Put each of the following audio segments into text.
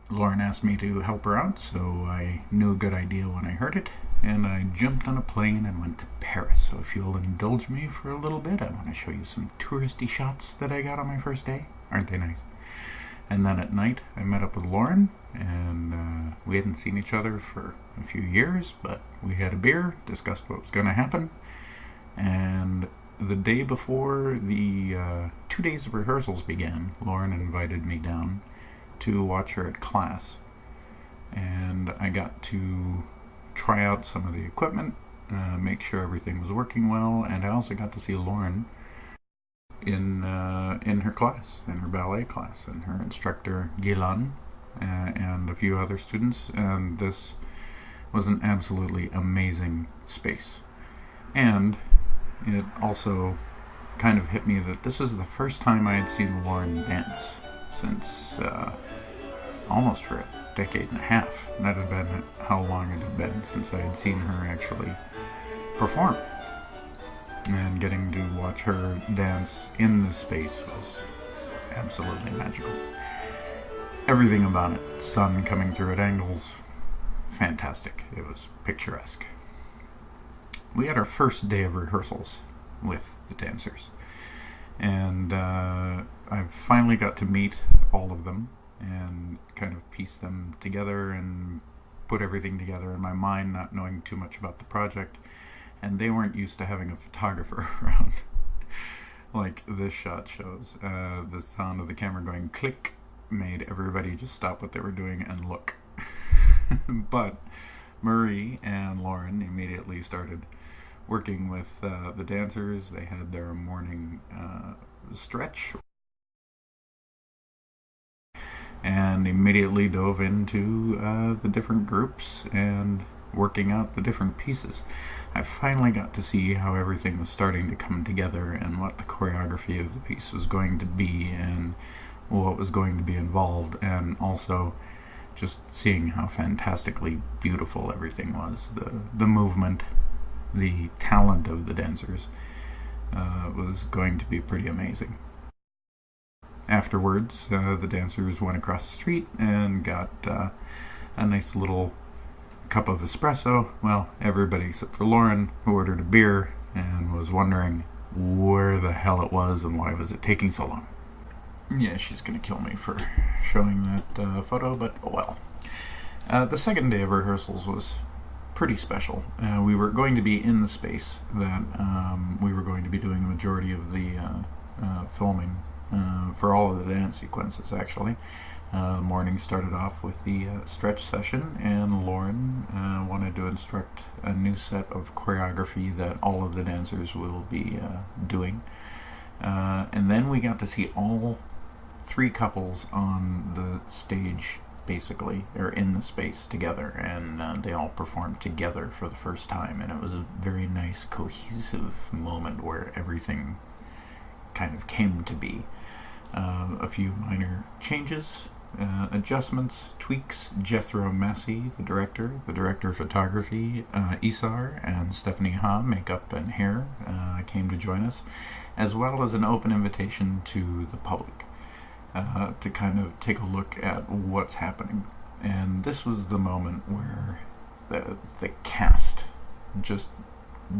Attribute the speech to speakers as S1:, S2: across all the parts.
S1: Lauren asked me to help her out, so I knew a good idea when I heard it, and I jumped on a plane and went to Paris. So if you'll indulge me for a little bit, I want to show you some touristy shots that I got on my first day. Aren't they nice? And then at night, I met up with Lauren, and we hadn't seen each other for a few years, but we had a beer, discussed what was going to happen, and the day before the 2 days of rehearsals began, Lauren invited me down to watch her at class, and I got to try out some of the equipment, make sure everything was working well, and I also got to see Lauren in her class, in her ballet class, and her instructor Gilan, and a few other students, and this was an absolutely amazing space. And it also kind of hit me that this was the first time I had seen Lauren dance since almost for a decade and a half. That had been how long it had been since I had seen her actually perform. And getting to watch her dance in this space was absolutely magical. Everything about it, sun coming through at angles, fantastic. It was picturesque. We had our first day of rehearsals with the dancers, and I finally got to meet all of them and kind of piece them together and put everything together in my mind, not knowing too much about the project, and they weren't used to having a photographer around like this shot shows. The sound of the camera going click made everybody just stop what they were doing and look. But Marie and Lauren immediately started working with the dancers. They had their morning stretch and immediately dove into the different groups and working out the different pieces. I finally got to see how everything was starting to come together and what the choreography of the piece was going to be and what was going to be involved, and also just seeing how fantastically beautiful everything was. The movement, the talent of the dancers was going to be pretty amazing. Afterwards, the dancers went across the street and got a nice little cup of espresso. Well, everybody except for Lauren, who ordered a beer and was wondering where the hell it was and why was it taking so long. Yeah, she's gonna kill me for showing that photo, but oh well. The second day of rehearsals was pretty special. We were going to be in the space that we were going to be doing the majority of the filming for all of the dance sequences, actually. The morning started off with the stretch session, and Lauren wanted to instruct a new set of choreography that all of the dancers will be doing. And then we got to see all three couples on the stage, basically, or in the space together, and they all performed together for the first time, and it was a very nice, cohesive moment where everything kind of came to be. A few minor changes, adjustments, tweaks. Jethro Massey, the director of photography, Isar, and Stephanie Ha, makeup and hair, came to join us, as well as an open invitation to the public to kind of take a look at what's happening. And this was the moment where the cast just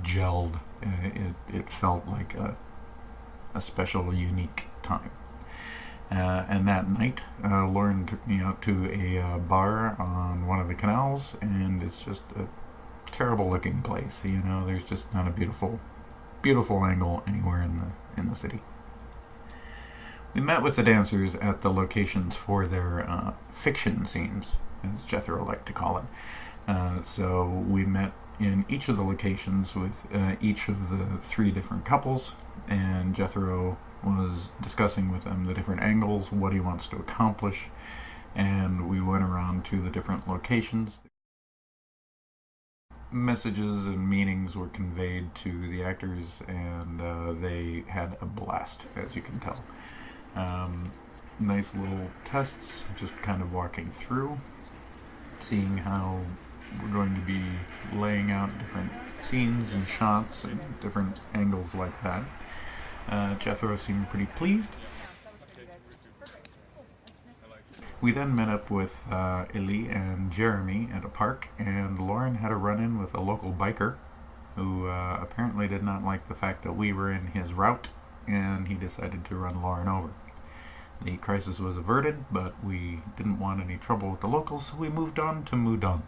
S1: gelled. It felt like a special, unique time. And that night, Lauren took me out to a bar on one of the canals, and it's just a terrible looking place. You know, there's just not a beautiful angle anywhere in the city. We met with the dancers at the locations for their fiction scenes, as Jethro liked to call it. So we met in each of the locations with each of the three different couples, and Jethro was discussing with them the different angles, what he wants to accomplish, and we went around to the different locations. Messages and meanings were conveyed to the actors, and they had a blast, as you can tell. Nice little tests, just kind of walking through, seeing how we're going to be laying out different scenes and shots and different angles like that. Jethro seemed pretty pleased. We then met up with Ellie and Jeremy at a park, and Lauren had a run-in with a local biker who apparently did not like the fact that we were in his route, and he decided to run Lauren over. The crisis was averted, but we didn't want any trouble with the locals, so we moved on to Moudon.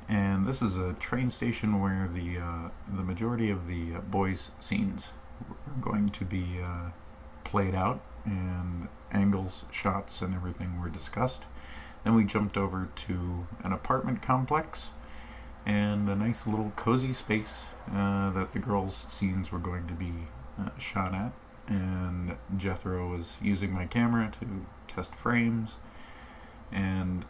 S1: And this is a train station where the majority of the boys' scenes are going to be played out, and angles, shots, and everything were discussed. Then we jumped over to an apartment complex and a nice little cozy space that the girls' scenes were going to be shot at. And Jethro was using my camera to test frames and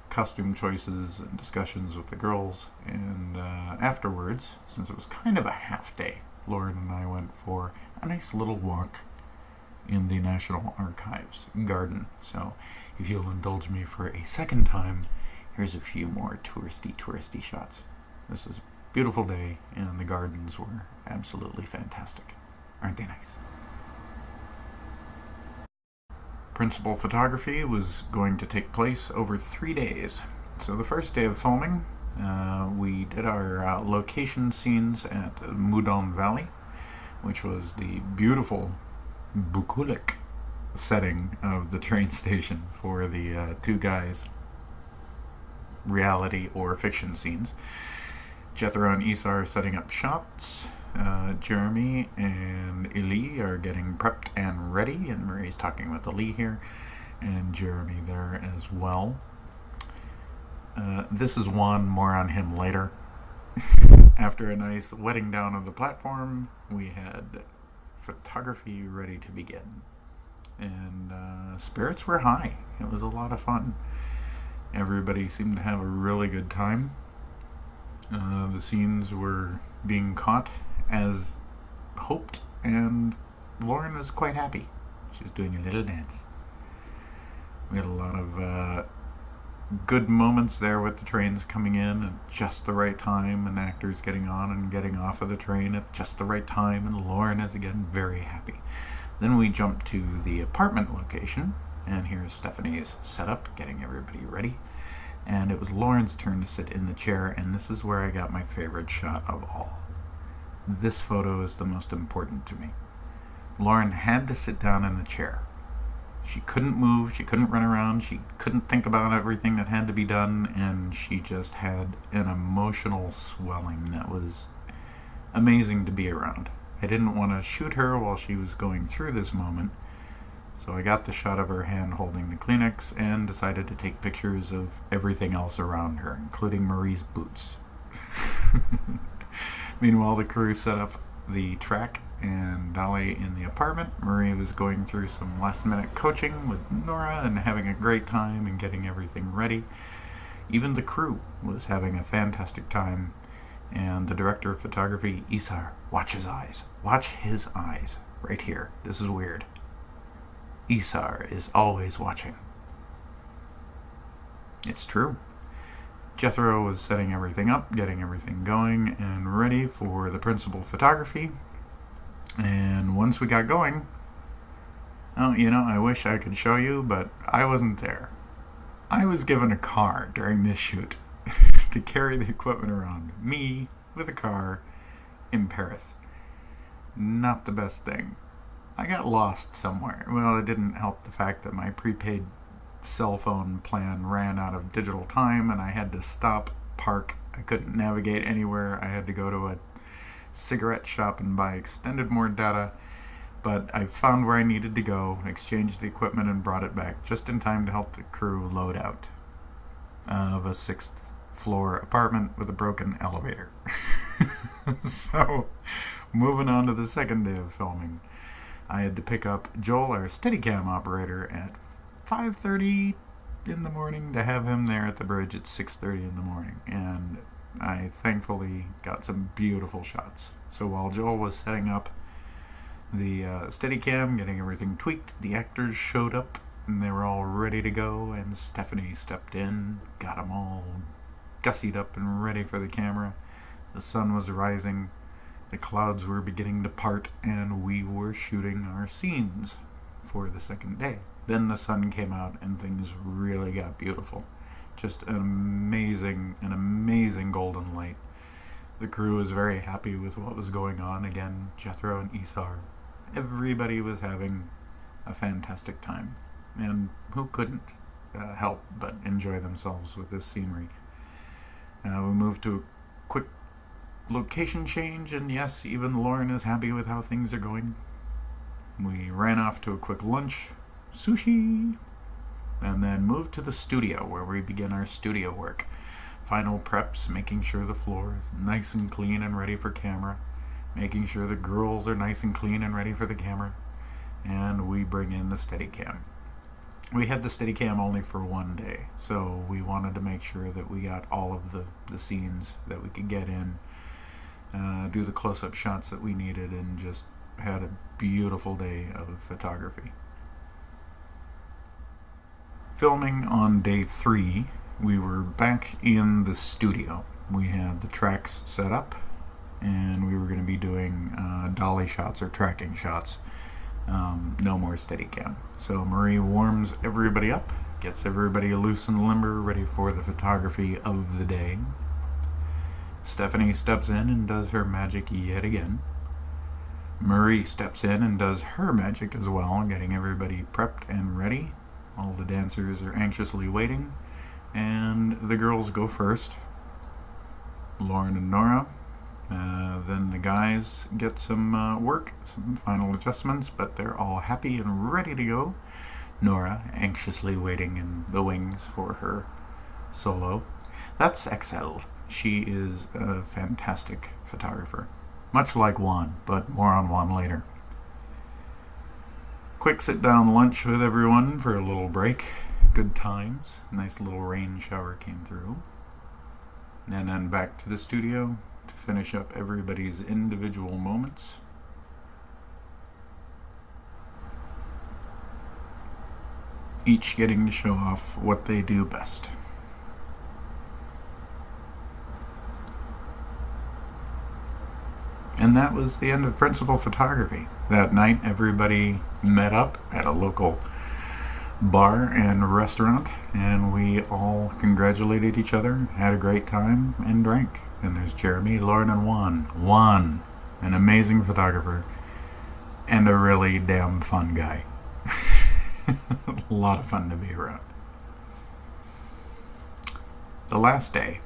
S1: costume choices and discussions with the girls. And afterwards, since it was kind of a half day, Lauren and I went for a nice little walk in the National Archives garden. So if you'll indulge me for a second time, here's a few more touristy shots. This was a beautiful day, and the gardens were absolutely fantastic. Aren't they nice? Principal photography was going to take place over 3 days. So the first day of filming, we did our location scenes at Moudon Valley, which was the beautiful bucolic setting of the train station for the two guys' reality or fiction scenes. Jethro and Isar setting up shots. Jeremy and Eli are getting prepped and ready, and Marie's talking with Eli here, and Jeremy there as well. This is Juan, more on him later. After a nice wetting down of the platform, we had photography ready to begin. And spirits were high. It was a lot of fun. Everybody seemed to have a really good time. The scenes were being caught as hoped, and Lauren was quite happy. She was doing a little dance. We had a lot of good moments there with the trains coming in at just the right time, and actors getting on and getting off of the train at just the right time, and Lauren is again very happy. Then we jump to the apartment location, and here's Stephanie's setup, getting everybody ready. And it was Lauren's turn to sit in the chair, and this is where I got my favorite shot of all. This photo is the most important to me. Lauren had to sit down in the chair. She couldn't move, she couldn't run around, she couldn't think about everything that had to be done, and she just had an emotional swelling that was amazing to be around. I didn't want to shoot her while she was going through this moment, so I got the shot of her hand holding the Kleenex and decided to take pictures of everything else around her, including Marie's boots. Meanwhile, the crew set up the track and ballet in the apartment. Marie was going through some last-minute coaching with Nora and having a great time and getting everything ready. Even the crew was having a fantastic time, and the director of photography, Isar, watch his eyes. Watch his eyes. Right here. This is weird. Isar is always watching. It's true. Jethro was setting everything up, getting everything going, and ready for the principal photography. And once we got going, oh, I wish I could show you, but I wasn't there. I was given a car during this shoot to carry the equipment around. Me with a car in Paris. Not the best thing. I got lost somewhere. Well, it didn't help the fact that my prepaid cell phone plan ran out of digital time, and I had to stop, park. I couldn't navigate anywhere. I had to go to a cigarette shop and buy extended more data, but I found where I needed to go, exchanged the equipment, and brought it back just in time to help the crew load out of a 6th floor apartment with a broken elevator. So, moving on to the second day of filming, I had to pick up Joel, our Steadicam operator, at 5:30 in the morning to have him there at the bridge at 6:30 in the morning, and I thankfully got some beautiful shots. So while Joel was setting up the Steadicam, getting everything tweaked, the actors showed up and they were all ready to go, and Stephanie stepped in, got them all gussied up and ready for the camera. The sun was rising, the clouds were beginning to part, and we were shooting our scenes for the second day. Then the sun came out and things really got beautiful. Just an amazing golden light. The crew was very happy with what was going on. Again, Jethro and Isar. Everybody was having a fantastic time. And who couldn't help but enjoy themselves with this scenery? We moved to a quick location change, and yes, even Lauren is happy with how things are going. We ran off to a quick lunch, sushi, and then moved to the studio where we begin our studio work. Final preps, making sure the floor is nice and clean and ready for camera, making sure the girls are nice and clean and ready for the camera, and we bring in the Steadicam. We had the Steadicam only for one day, so we wanted to make sure that we got all of the scenes that we could get in, do the close-up shots that we needed, and just had a beautiful day of photography. Filming on day 3, we were back in the studio. We had the tracks set up, and we were going to be doing dolly shots or tracking shots. No more Steadicam. So Marie warms everybody up, gets everybody loose and limber, ready for the photography of the day. Stephanie steps in and does her magic yet again. Marie steps in and does her magic as well, getting everybody prepped and ready. All the dancers are anxiously waiting, and the girls go first. Lauren and Nora. Then the guys get some work, some final adjustments, but they're all happy and ready to go. Nora anxiously waiting in the wings for her solo. That's XL. She is a fantastic photographer. Much like Juan, but more on Juan later. Quick sit-down lunch with everyone for a little break. Good times. Nice little rain shower came through. And then back to the studio to finish up everybody's individual moments. Each getting to show off what they do best. And that was the end of principal photography. That night, everybody met up at a local bar and restaurant, and we all congratulated each other, had a great time, and drank. And there's Jeremy, Lauren, and Juan. Juan, an amazing photographer, and a really damn fun guy. A lot of fun to be around. The last day,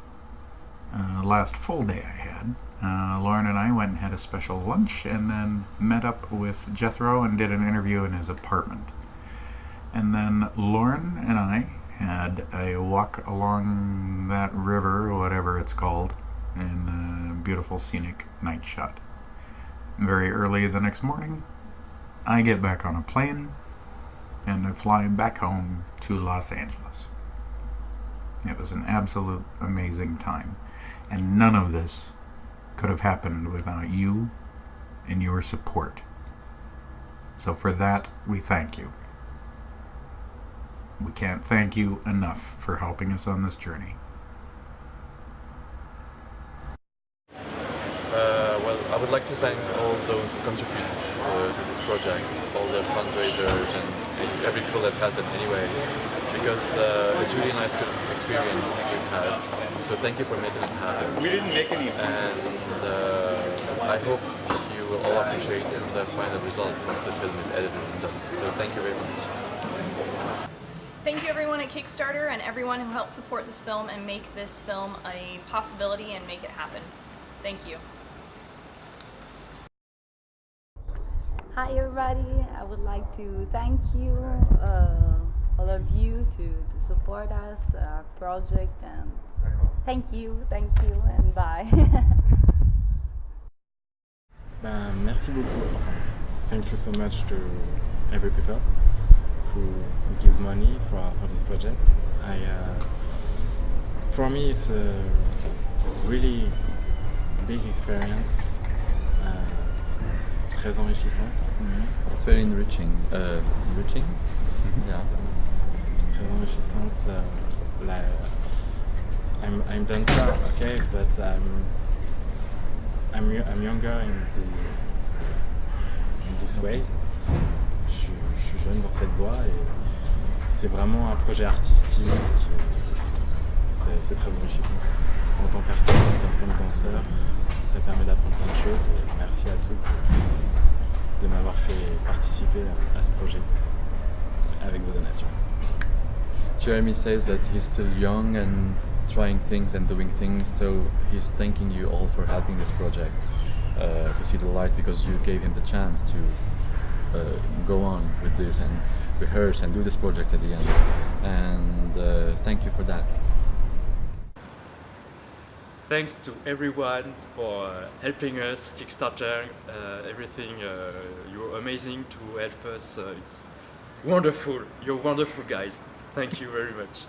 S1: last full day I had, Lauren and I went and had a special lunch and then met up with Jethro and did an interview in his apartment. And then Lauren and I had a walk along that river, or whatever it's called, in a beautiful scenic night shot. Very early the next morning, I get back on a plane and I fly back home to Los Angeles. It was an absolute amazing time. And none of this could have happened without you and your support. So for that, we thank you. We can't thank you enough for helping us on this journey.
S2: Well, I would like to thank all those who contributed to this project, all the fundraisers and every people that helped in any way, because it's really a nice experience we've had. So thank you for making it happen.
S3: We didn't make any.
S2: And I hope you will all appreciate the final results once the film is edited and done. So thank you very much.
S4: Thank you everyone at Kickstarter and everyone who helped support this film and make this film a possibility and make it happen. Thank you.
S5: Hi everybody, I would like to thank you, all of you to support us, our project, and thank you, and bye.
S6: Merci beaucoup. Thank you so much to every people who gives money for this project. For me, it's a really big experience, très enrichissante.
S3: It's very enriching. Enriching?
S6: Mm-hmm.
S3: Yeah.
S6: Très enrichissante. I'm dancer, okay, but I'm younger in this way. Je suis jeune dans cette voie et c'est vraiment un projet artistique. C'est très enrichissant. En tant qu'artiste, en tant que danseur, ça permet d'apprendre plein de choses. Et merci à tous de m'avoir fait participer à ce projet avec vos donations.
S2: Jeremy says that he's still young and trying things and doing things, so he's thanking you all for helping this project to see the light, because you gave him the chance to go on with this and rehearse and do this project at the end. And thank you for that.
S7: Thanks to everyone for helping us, Kickstarter, everything. You're amazing to help us. It's wonderful. You're wonderful guys. Thank you very much.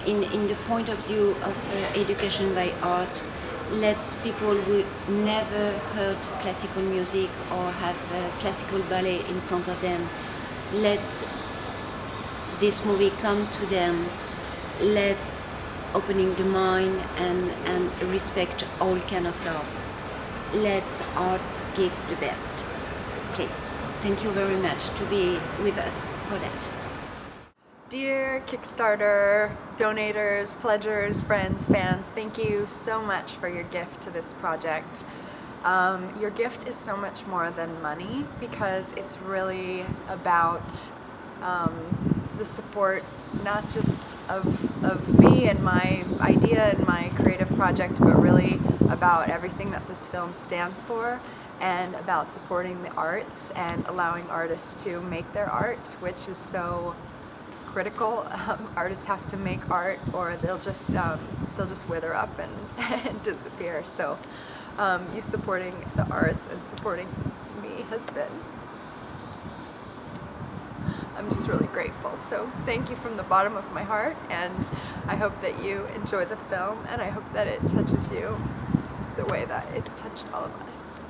S8: In the point of view of education by art, lets people who never heard classical music or have classical ballet in front of them, lets this movie come to them, let's opening the mind and respect all kind of love. Let's arts give the best. Please, thank you very much to be with us for that.
S9: Dear Kickstarter donators, pledgers, friends, fans, thank you so much for your gift to this project. Your gift is so much more than money, because it's really about the support, not just of me and my idea and my creative project, but really about everything that this film stands for, and about supporting the arts and allowing artists to make their art, which is so critical. Artists have to make art, or they'll just wither up and disappear. So you supporting the arts and supporting me has been, I'm just really grateful. So thank you from the bottom of my heart, and I hope that you enjoy the film, and I hope that it touches you the way that it's touched all of us.